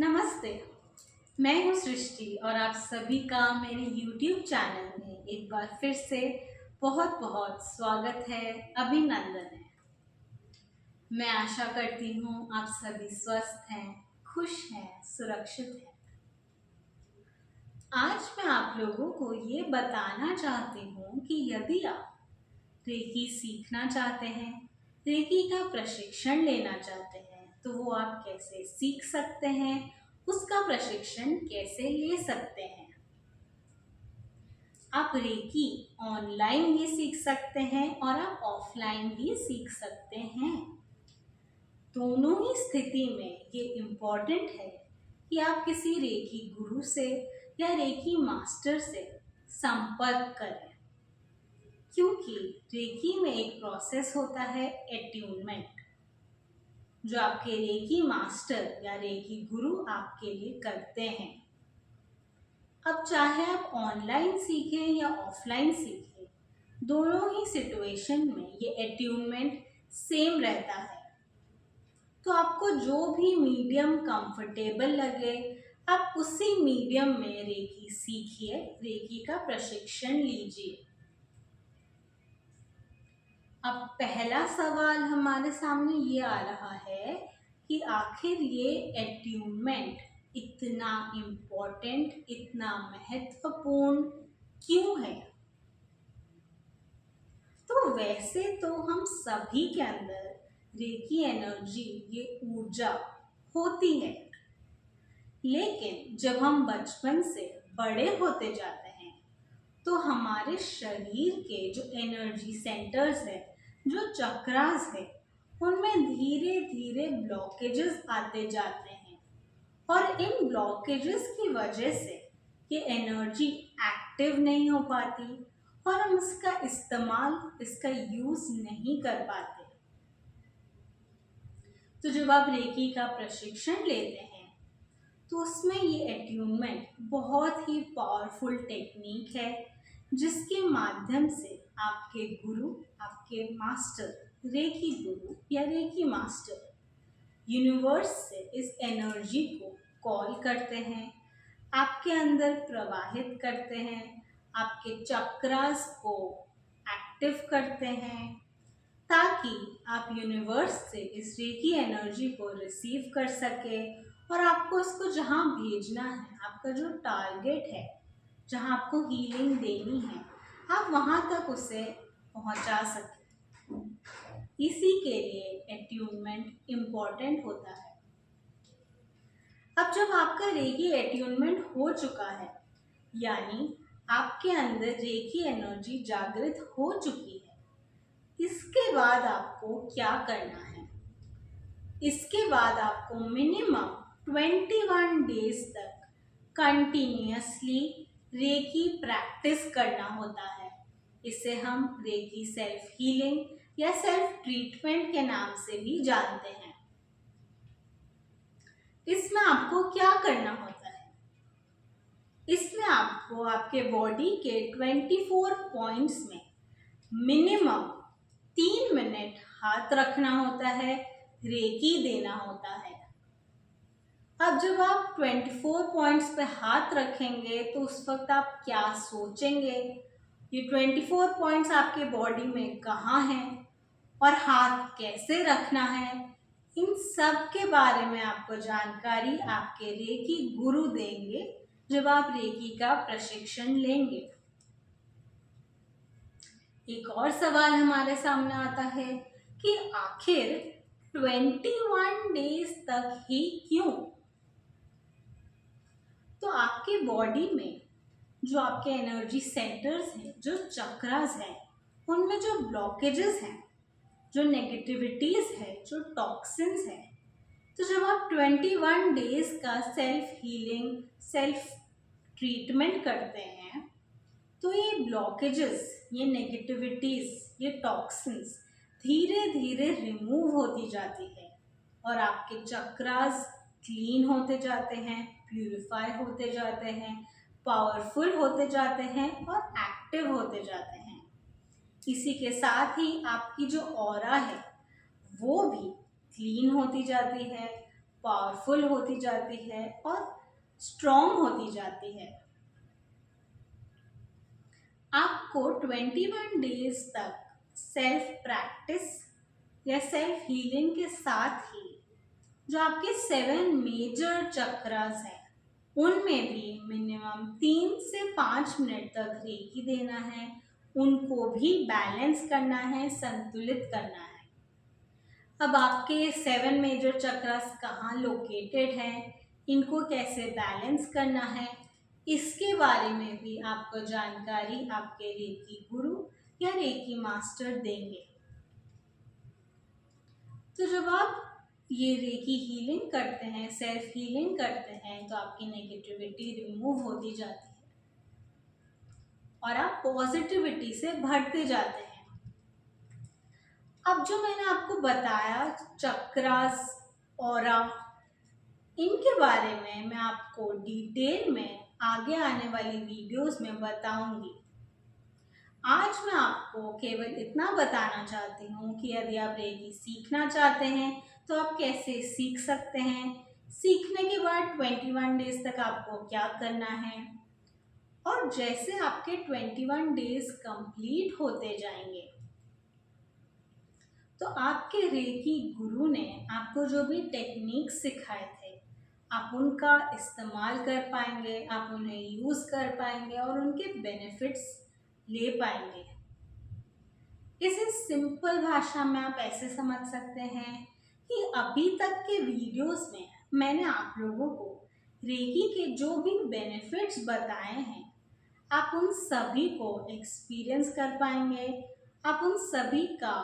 नमस्ते। मैं हूँ सृष्टि और आप सभी का मेरे YouTube चैनल में एक बार फिर से बहुत बहुत स्वागत है, अभिनंदन है। मैं आशा करती हूँ आप सभी स्वस्थ हैं, खुश हैं, सुरक्षित हैं। आज मैं आप लोगों को ये बताना चाहती हूँ कि यदि आप रेकी सीखना चाहते हैं, रेकी का प्रशिक्षण लेना चाहते हैं, तो वो आप कैसे सीख सकते हैं, उसका प्रशिक्षण कैसे ले सकते हैं। आप रेकी ऑनलाइन भी सीख सकते हैं और आप ऑफलाइन भी सीख सकते हैं। दोनों ही स्थिति में ये इम्पोर्टेंट है कि आप किसी रेकी गुरु से या रेकी मास्टर से संपर्क करें, क्योंकि रेकी में एक प्रोसेस होता है एट्यूनमेंट, जो आपके रेकी मास्टर या रेकी गुरु आपके लिए करते हैं। अब चाहे आप ऑनलाइन सीखें या ऑफलाइन सीखें, दोनों ही सिचुएशन में ये एट्यूनमेंट सेम रहता है। तो आपको जो भी मीडियम कंफर्टेबल लगे, आप उसी मीडियम में रेकी सीखिए, रेकी का प्रशिक्षण लीजिए। अब पहला सवाल हमारे सामने ये आ रहा है कि आखिर ये एट्यूनमेंट इतना इम्पोर्टेंट, इतना महत्वपूर्ण क्यों है। तो वैसे तो हम सभी के अंदर रेकी एनर्जी, ये ऊर्जा होती है, लेकिन जब हम बचपन से बड़े होते जाते हैं तो हमारे शरीर के जो एनर्जी सेंटर्स है, जो चक्रास है, उनमें धीरे धीरे ब्लॉकेजेस आते जाते हैं और इन ब्लॉकेजेस की वजह से ये एनर्जी एक्टिव नहीं हो पाती और हम इसका इस्तेमाल, इसका यूज नहीं कर पाते। तो जब आप रेकी का प्रशिक्षण लेते हैं तो उसमें ये एट्यूनमेंट बहुत ही पावरफुल टेक्निक है, जिसके माध्यम से आपके गुरु, आपके मास्टर, रेकी गुरु या रेकी मास्टर यूनिवर्स से इस एनर्जी को कॉल करते हैं, आपके अंदर प्रवाहित करते हैं, आपके चक्रास को एक्टिव करते हैं, ताकि आप यूनिवर्स से इस रेकी एनर्जी को रिसीव कर सके और आपको इसको जहाँ भेजना है, आपका जो टारगेट है, जहाँ आपको हीलिंग देनी है, आप वहाँ तक उसे पहुँचा सकें। इसी के लिए एट्यूनमेंट इम्पॉर्टेंट होता है। अब जब आपका रेकी एट्यूनमेंट हो चुका है, यानी आपके अंदर रेकी एनर्जी जागृत हो चुकी है, इसके बाद आपको क्या करना है। इसके बाद आपको मिनिमम 21 डेज तक कंटिन्यूअसली रेकी प्रैक्टिस करना होता है। इसे हम रेकी सेल्फ हीलिंग या सेल्फ ट्रीटमेंट के नाम से भी जानते हैं। इसमें आपको क्या करना होता है? इसमें आपको आपके बॉडी के 24 पॉइंट्स में मिनिमम 3 मिनट हाथ रखना होता है, रेकी देना होता है। अब जब आप 24 पॉइंट्स पे हाथ रखेंगे तो उस वक्त आप क्या सोचेंगे, ये 24 पॉइंट्स आपके बॉडी में कहाँ हैं और हाथ कैसे रखना है, इन सब के बारे में आपको जानकारी आपके रेकी गुरु देंगे जब आप रेकी का प्रशिक्षण लेंगे। एक और सवाल हमारे सामने आता है कि आखिर 21 डेज तक ही क्यों? तो आपके बॉडी में जो आपके एनर्जी सेंटर्स हैं, जो चक्रास हैं, उनमें जो ब्लॉकेजेस हैं, जो नेगेटिविटीज है, जो टॉक्सिन्स हैं, तो जब आप 21 डेज का सेल्फ हीलिंग, सेल्फ ट्रीटमेंट करते हैं, तो ये ब्लॉकेजेस, ये नेगेटिविटीज, ये टॉक्सिन्स धीरे धीरे रिमूव होती जाती है और आपके चक्रास क्लीन होते जाते हैं, प्यूरिफाई होते जाते हैं, पावरफुल होते जाते हैं और एक्टिव होते जाते हैं। इसी के साथ ही आपकी जो ऑरा है वो भी क्लीन होती जाती है, पावरफुल होती जाती है और स्ट्रॉन्ग होती जाती है। आपको 21 डेज तक सेल्फ प्रैक्टिस या सेल्फ हीलिंग के साथ ही जो आपके 7 मेजर चक्रास हैं उनमें भी मिनिमम 3 से 5 मिनट तक रेकी देना है, उनको भी बैलेंस करना है, संतुलित करना है। अब आपके 7 मेजर चक्रास कहाँ लोकेटेड हैं, इनको कैसे बैलेंस करना है, इसके बारे में भी आपको जानकारी आपके रेकी गुरु या रेकी मास्टर देंगे। तो जब आप ये रेकी हीलिंग करते हैं, सेल्फ हीलिंग करते हैं, तो आपकी नेगेटिविटी रिमूव होती जाती है और आप पॉजिटिविटी से भरते जाते हैं। अब जो मैंने आपको बताया चक्रास, ऑरा, इनके बारे में मैं आपको डिटेल में आगे आने वाली वीडियोस में बताऊंगी। आज मैं आपको केवल इतना बताना चाहती हूँ कि यदि आप रेकी सीखना चाहते हैं तो आप कैसे सीख सकते हैं, सीखने के बाद 21 डेज तक आपको क्या करना है, और जैसे आपके 21 डेज कंप्लीट होते जाएंगे तो आपके रेकी गुरु ने आपको जो भी टेक्निक सिखाए थे आप उनका इस्तेमाल कर पाएंगे, आप उन्हें यूज़ कर पाएंगे और उनके बेनिफिट्स ले पाएंगे। इसे सिंपल भाषा में आप ऐसे समझ सकते हैं कि अभी तक के वीडियोस में मैंने आप लोगों को रेकी के जो भी बेनिफिट्स बताए हैं आप उन सभी को एक्सपीरियंस कर पाएंगे, आप उन सभी का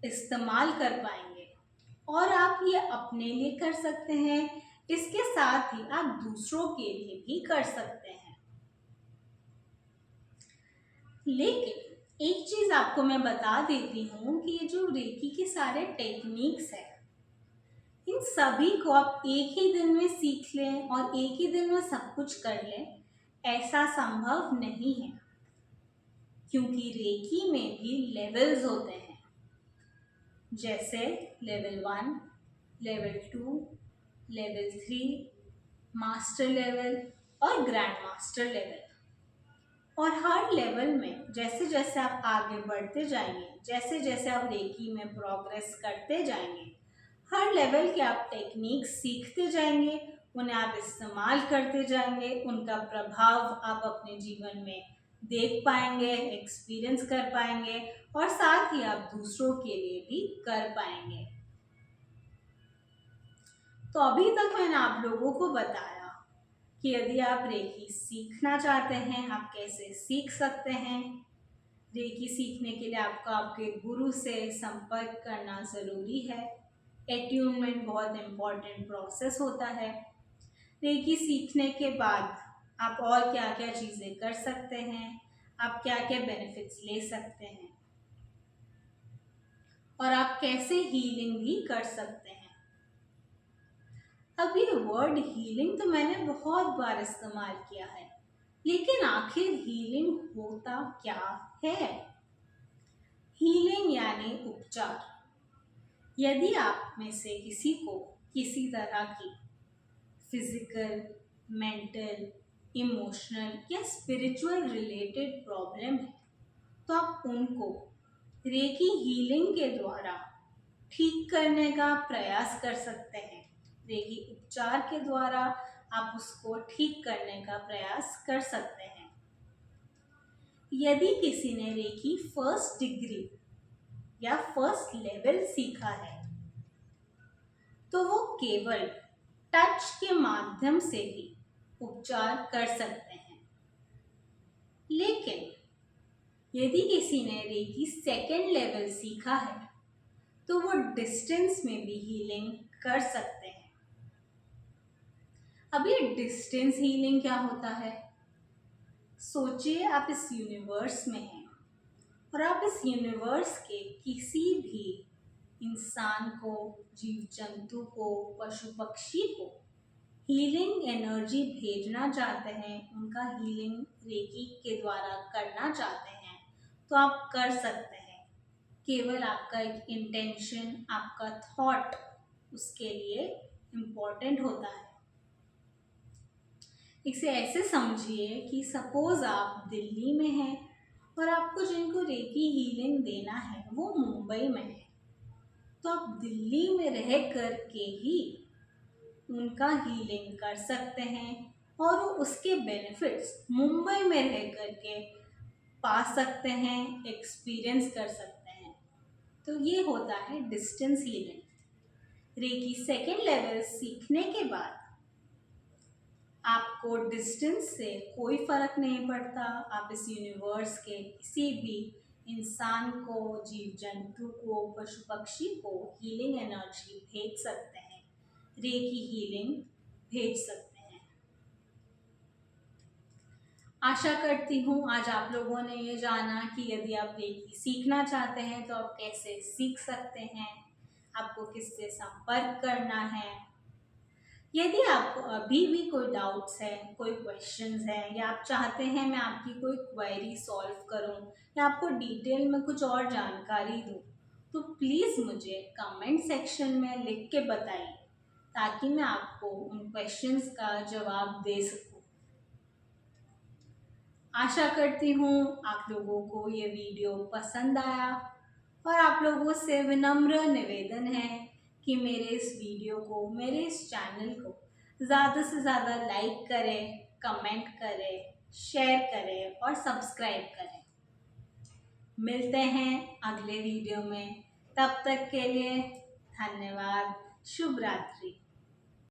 इस्तेमाल कर पाएंगे और आप ये अपने लिए कर सकते हैं, इसके साथ ही आप दूसरों के लिए भी कर सकते हैं। लेकिन एक चीज आपको मैं बता देती हूँ कि ये जो रेकी के सारे टेक्निक्स हैं इन सभी को आप एक ही दिन में सीख लें और एक ही दिन में सब कुछ कर लें, ऐसा संभव नहीं है, क्योंकि रेकी में भी लेवल्स होते हैं, जैसे level 1, level 2, level 3, master level और ग्रैंड मास्टर लेवल। और हर लेवल में जैसे जैसे आप आगे बढ़ते जाएंगे, जैसे जैसे आप रेकी में प्रोग्रेस करते जाएंगे, हर लेवल के आप टेक्निक सीखते जाएंगे, उन्हें आप इस्तेमाल करते जाएंगे, उनका प्रभाव आप अपने जीवन में देख पाएंगे, एक्सपीरियंस कर पाएंगे और साथ ही आप दूसरों के लिए भी कर पाएंगे। तो अभी तक मैंने आप लोगों को बताया कि यदि आप रेकी सीखना चाहते हैं आप कैसे सीख सकते हैं। रेकी सीखने के लिए आपको आपके गुरु से संपर्क करना ज़रूरी है। एट्यूनमेंट बहुत इम्पॉर्टेंट प्रोसेस होता है। रेकी सीखने के बाद आप और क्या क्या चीज़ें कर सकते हैं, आप क्या क्या बेनिफिट्स ले सकते हैं और आप कैसे हीलिंग भी कर सकते हैं। अब ये वर्ड हीलिंग तो मैंने बहुत बार इस्तेमाल किया है, लेकिन आखिर हीलिंग होता क्या है? हीलिंग यानी उपचार। यदि आप में से किसी को किसी तरह की फिजिकल, मेंटल, इमोशनल या स्पिरिचुअल रिलेटेड प्रॉब्लम है तो आप उनको रेकी हीलिंग के द्वारा ठीक करने का प्रयास कर सकते हैं। रेकी उपचार के द्वारा आप उसको ठीक करने का प्रयास कर सकते हैं। यदि किसी ने रेकी फर्स्ट डिग्री या फर्स्ट लेवल सीखा है तो वो केवल टच के माध्यम से ही उपचार कर सकते हैं। लेकिन यदि किसी ने रेकी सेकेंड लेवल सीखा है तो वो डिस्टेंस में भी हीलिंग कर सकते हैं। अब ये डिस्टेंस हीलिंग क्या होता है? सोचिए आप इस यूनिवर्स में हैं और आप इस यूनिवर्स के किसी भी इंसान को, जीव जंतु को, पशु पक्षी को हीलिंग एनर्जी भेजना चाहते हैं, उनका हीलिंग रेकी के द्वारा करना चाहते हैं तो आप कर सकते हैं। केवल आपका एक इंटेंशन, आपका थॉट उसके लिए इम्पोर्टेंट होता है। इसे ऐसे समझिए कि सपोज आप दिल्ली में हैं और आपको जिनको रेकी हीलिंग देना है वो मुंबई में है, तो आप दिल्ली में रह कर के ही उनका हीलिंग कर सकते हैं और वो उसके बेनिफिट्स मुंबई में रह कर के पा सकते हैं, एक्सपीरियंस कर सकते हैं। तो ये होता है distance healing. Reiki second level सीखने के बाद आपको डिस्टेंस से कोई फर्क नहीं पड़ता। आप इस यूनिवर्स के किसी भी इंसान को, जीव जंतु को, पशु पक्षी को हीलिंग एनर्जी भेज सकते हैं, रेकी हीलिंग भेज सकते हैं। आशा करती हूँ आज आप लोगों ने ये जाना कि यदि आप रेकी सीखना चाहते हैं तो आप कैसे सीख सकते हैं, आपको किससे संपर्क करना है। यदि आपको अभी भी कोई डाउट्स है, कोई क्वेश्चंस है, या आप चाहते हैं मैं आपकी कोई क्वेरी सॉल्व करूं या आपको डिटेल में कुछ और जानकारी दूं, तो प्लीज़ मुझे कमेंट सेक्शन में लिख के बताइए ताकि मैं आपको उन क्वेश्चंस का जवाब दे सकूं। आशा करती हूँ आप लोगों को ये वीडियो पसंद आया और आप लोगों से विनम्र निवेदन है कि मेरे इस वीडियो को, मेरे इस चैनल को ज़्यादा से ज़्यादा लाइक करें, कमेंट करें, शेयर करें और सब्सक्राइब करें। मिलते हैं अगले वीडियो में, तब तक के लिए धन्यवाद। शुभ रात्रि।